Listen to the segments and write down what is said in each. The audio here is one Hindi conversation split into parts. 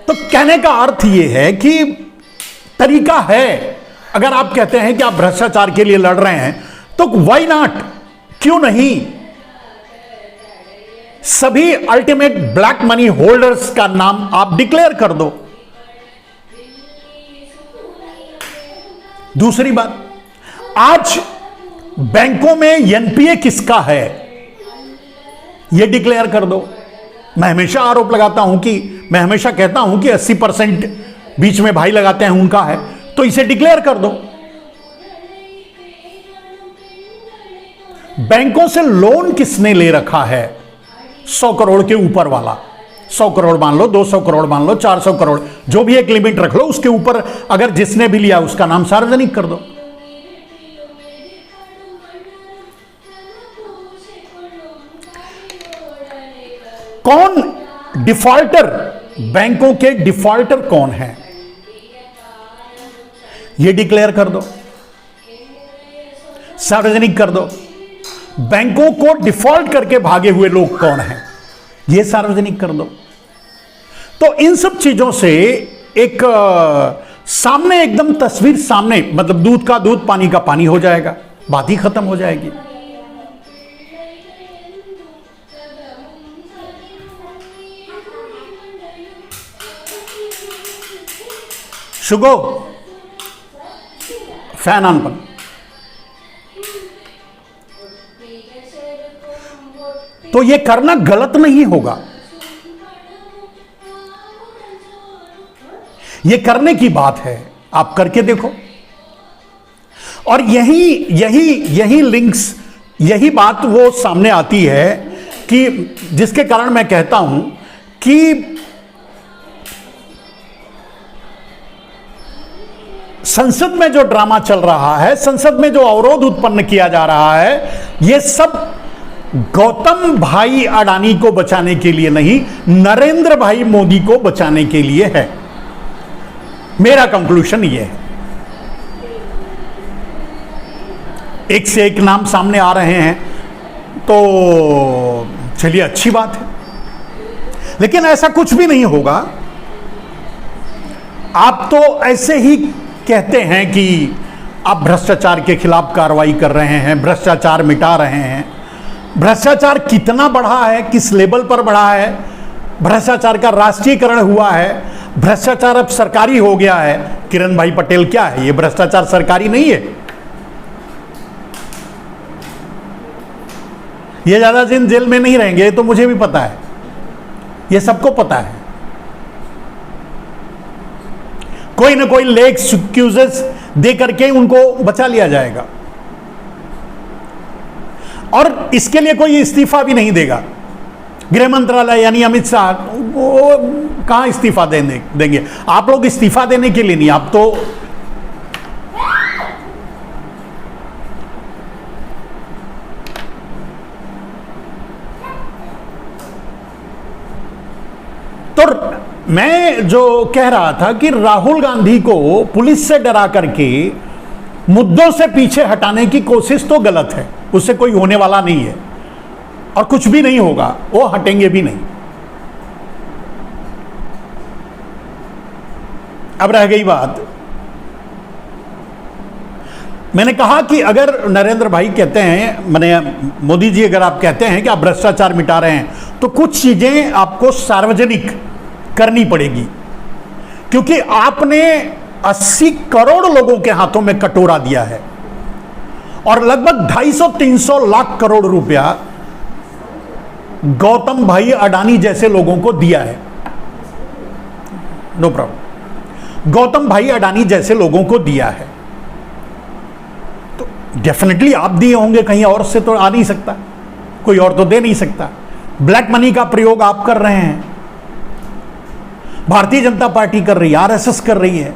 तो कहने का अर्थ यह है कि तरीका है, अगर आप कहते हैं कि आप भ्रष्टाचार के लिए लड़ रहे हैं तो व्हाई नॉट, क्यों नहीं सभी अल्टीमेट ब्लैक मनी होल्डर्स का नाम आप डिक्लेयर कर दो। दूसरी बात, आज बैंकों में एनपीए किसका है यह डिक्लेयर कर दो। मैं हमेशा आरोप लगाता हूं कि मैं हमेशा कहता हूं कि 80% बीच में भाई लगाते हैं उनका है, तो इसे डिक्लेयर कर दो। बैंकों से लोन किसने ले रखा है? 100 करोड़ के ऊपर वाला, 100 करोड़ मान लो, 200 करोड़ मान लो, 400 करोड़, जो भी एक लिमिट रख लो, उसके ऊपर अगर जिसने भी लिया उसका नाम सार्वजनिक कर दो। कौन डिफॉल्टर, बैंकों के डिफॉल्टर कौन है यह डिक्लेयर कर दो, सार्वजनिक कर दो। बैंकों को डिफॉल्ट करके भागे हुए लोग कौन हैं यह सार्वजनिक कर दो। तो इन सब चीजों से एक सामने एकदम तस्वीर सामने, मतलब दूध का दूध पानी का पानी हो जाएगा, बात ही खत्म हो जाएगी। शुगो फैन ऑन पर। तो यह करना गलत नहीं होगा, यह करने की बात है, आप करके देखो। और यही लिंक्स, यही बात वो सामने आती है कि जिसके कारण मैं कहता हूं कि संसद में जो ड्रामा चल रहा है, संसद में जो अवरोध उत्पन्न किया जा रहा है, यह सब गौतम भाई अडानी को बचाने के लिए नहीं, नरेंद्र भाई मोदी को बचाने के लिए है। मेरा कंक्लूजन यह है। एक से एक नाम सामने आ रहे हैं तो चलिए अच्छी बात है, लेकिन ऐसा कुछ भी नहीं होगा। आप तो ऐसे ही कहते हैं कि आप भ्रष्टाचार के खिलाफ कार्रवाई कर रहे हैं, भ्रष्टाचार मिटा रहे हैं। भ्रष्टाचार कितना बढ़ा है, किस लेवल पर बढ़ा है? भ्रष्टाचार का राष्ट्रीयकरण हुआ है, भ्रष्टाचार अब सरकारी हो गया है। किरण भाई पटेल, क्या है ये भ्रष्टाचार सरकारी नहीं है? ये ज्यादा दिन जेल में नहीं रहेंगे, तो मुझे भी पता है, ये सबको पता है। कोई ना कोई लेक्स एक्यूजेस दे करके उनको बचा लिया जाएगा, और इसके लिए कोई इस्तीफा भी नहीं देगा। गृह मंत्रालय यानी अमित शाह, वो कहां इस्तीफा देंगे? आप लोग इस्तीफा देने के लिए नहीं, आप तो मैं जो कह रहा था कि राहुल गांधी को पुलिस से डरा करके मुद्दों से पीछे हटाने की कोशिश तो गलत है, उससे कोई होने वाला नहीं है और कुछ भी नहीं होगा, वो हटेंगे भी नहीं। अब रह गई बात, मैंने कहा कि अगर नरेंद्र भाई कहते हैं, मैंने मोदी जी अगर आप कहते हैं कि आप भ्रष्टाचार मिटा रहे हैं, तो कुछ चीजें आपको सार्वजनिक करनी पड़ेगी, क्योंकि आपने 80 करोड़ लोगों के हाथों में कटोरा दिया है और लगभग 250-300 लाख करोड़ रुपया गौतम भाई अडानी जैसे लोगों को दिया है। नो प्रॉब्लम, गौतम भाई अडानी जैसे लोगों को दिया है, तो डेफिनेटली आप दिए होंगे, कहीं और से तो आ नहीं सकता, कोई और तो दे नहीं सकता। ब्लैक मनी का प्रयोग आप कर रहे हैं, भारतीय जनता पार्टी कर रही है, आरएसएस कर रही है।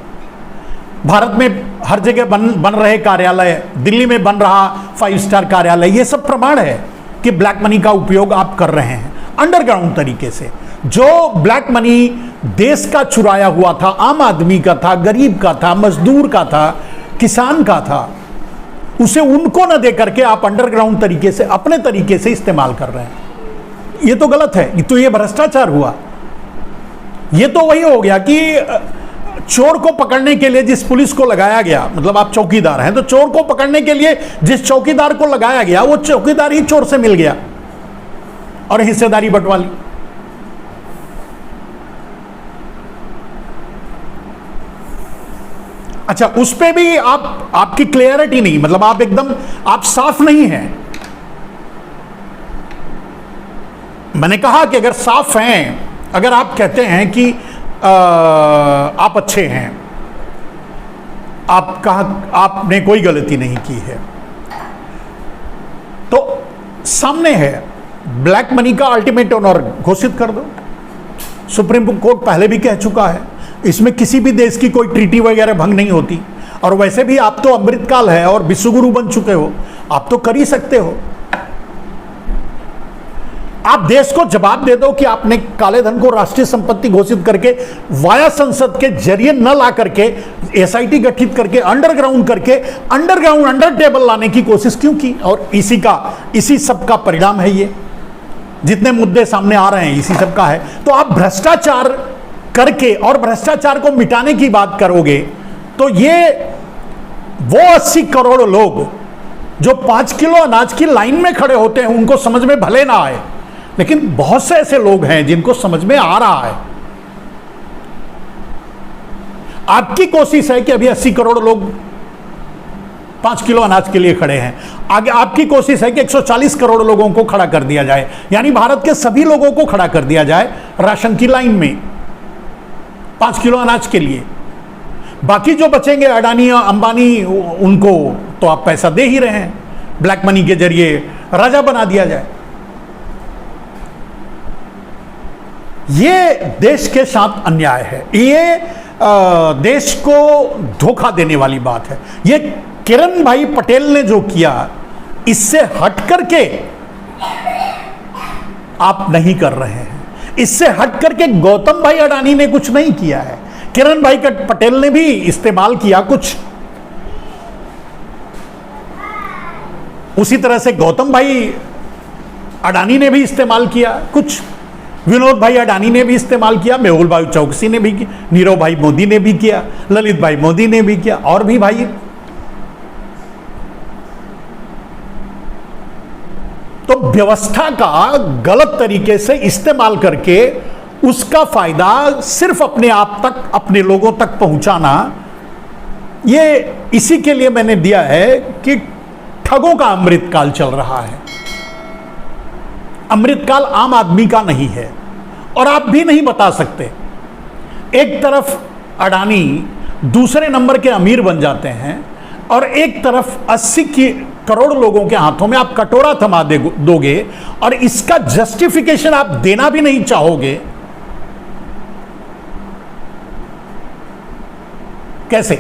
भारत में हर जगह बन रहे कार्यालय, दिल्ली में बन रहा 5 स्टार कार्यालय, ये सब प्रमाण है कि ब्लैक मनी का उपयोग आप कर रहे हैं अंडरग्राउंड तरीके से। जो ब्लैक मनी देश का चुराया हुआ था, आम आदमी का था, गरीब का था, मजदूर का था, किसान का था, उसे उनको न दे करके आप अंडरग्राउंड तरीके से अपने तरीके से इस्तेमाल कर रहे हैं। ये तो गलत है, तो ये भ्रष्टाचार हुआ। ये तो वही हो गया कि चोर को पकड़ने के लिए जिस पुलिस को लगाया गया, मतलब आप चौकीदार हैं तो चोर को पकड़ने के लिए जिस चौकीदार को लगाया गया वो चौकीदार ही चोर से मिल गया और हिस्सेदारी बंटवा ली। अच्छा, उस पे भी आपकी क्लियरिटी नहीं, मतलब आप एकदम आप साफ नहीं हैं। मैंने कहा कि अगर साफ हैं, अगर आप कहते हैं कि आप अच्छे हैं, आपने कोई गलती नहीं की है, तो सामने है ब्लैक मनी का अल्टीमेट ऑनर घोषित कर दो। सुप्रीम कोर्ट पहले भी कह चुका है, इसमें किसी भी देश की कोई ट्रीटी वगैरह भंग नहीं होती। और वैसे भी आप तो अमृतकाल है और विश्वगुरु बन चुके हो, आप तो कर ही सकते हो। आप देश को जवाब दे दो कि आपने काले धन को राष्ट्रीय संपत्ति घोषित करके वाया संसद के जरिए न ला करके एसआईटी गठित करके अंडरग्राउंड करके अंडर टेबल लाने की कोशिश क्यों की। और इसी सब का परिणाम है ये, जितने मुद्दे सामने आ रहे हैं इसी सब का है। तो आप भ्रष्टाचार करके और भ्रष्टाचार को मिटाने की बात करोगे तो ये वो 80 करोड़ लोग जो 5 किलो अनाज की लाइन में खड़े होते हैं उनको समझ में भले ना आए, लेकिन बहुत से ऐसे लोग हैं जिनको समझ में आ रहा है। आपकी कोशिश है कि अभी 80 करोड़ लोग 5 किलो अनाज के लिए खड़े हैं, आगे आपकी कोशिश है कि 140 करोड़ लोगों को खड़ा कर दिया जाए, यानी भारत के सभी लोगों को खड़ा कर दिया जाए राशन की लाइन में 5 किलो अनाज के लिए। बाकी जो बचेंगे अडानी अंबानी, उनको तो आप पैसा दे ही रहे हैं, ब्लैक मनी के जरिए राजा बना दिया जाए। ये देश के साथ अन्याय है, ये देश को धोखा देने वाली बात है। ये किरण भाई पटेल ने जो किया, इससे हट करके आप नहीं कर रहे हैं। इससे हट करके गौतम भाई अडानी ने कुछ नहीं किया है, किरण भाई पटेल ने भी इस्तेमाल किया कुछ, उसी तरह से गौतम भाई अडानी ने भी इस्तेमाल किया कुछ, विनोद भाई अडानी ने भी इस्तेमाल किया, मेहुल भाई चौकसी ने भी किया, नीरव भाई मोदी ने भी किया, ललित भाई मोदी ने भी किया, और भी भाई। तो व्यवस्था का गलत तरीके से इस्तेमाल करके उसका फायदा सिर्फ अपने आप तक, अपने लोगों तक पहुंचाना, ये इसी के लिए मैंने दिया है कि ठगों का अमृतकाल चल रहा है। अमृतकाल आम आदमी का नहीं है और आप भी नहीं बता सकते। एक तरफ अडानी दूसरे नंबर के अमीर बन जाते हैं और एक तरफ 80 करोड़ लोगों के हाथों में आप कटोरा थमा दोगे और इसका जस्टिफिकेशन आप देना भी नहीं चाहोगे। कैसे?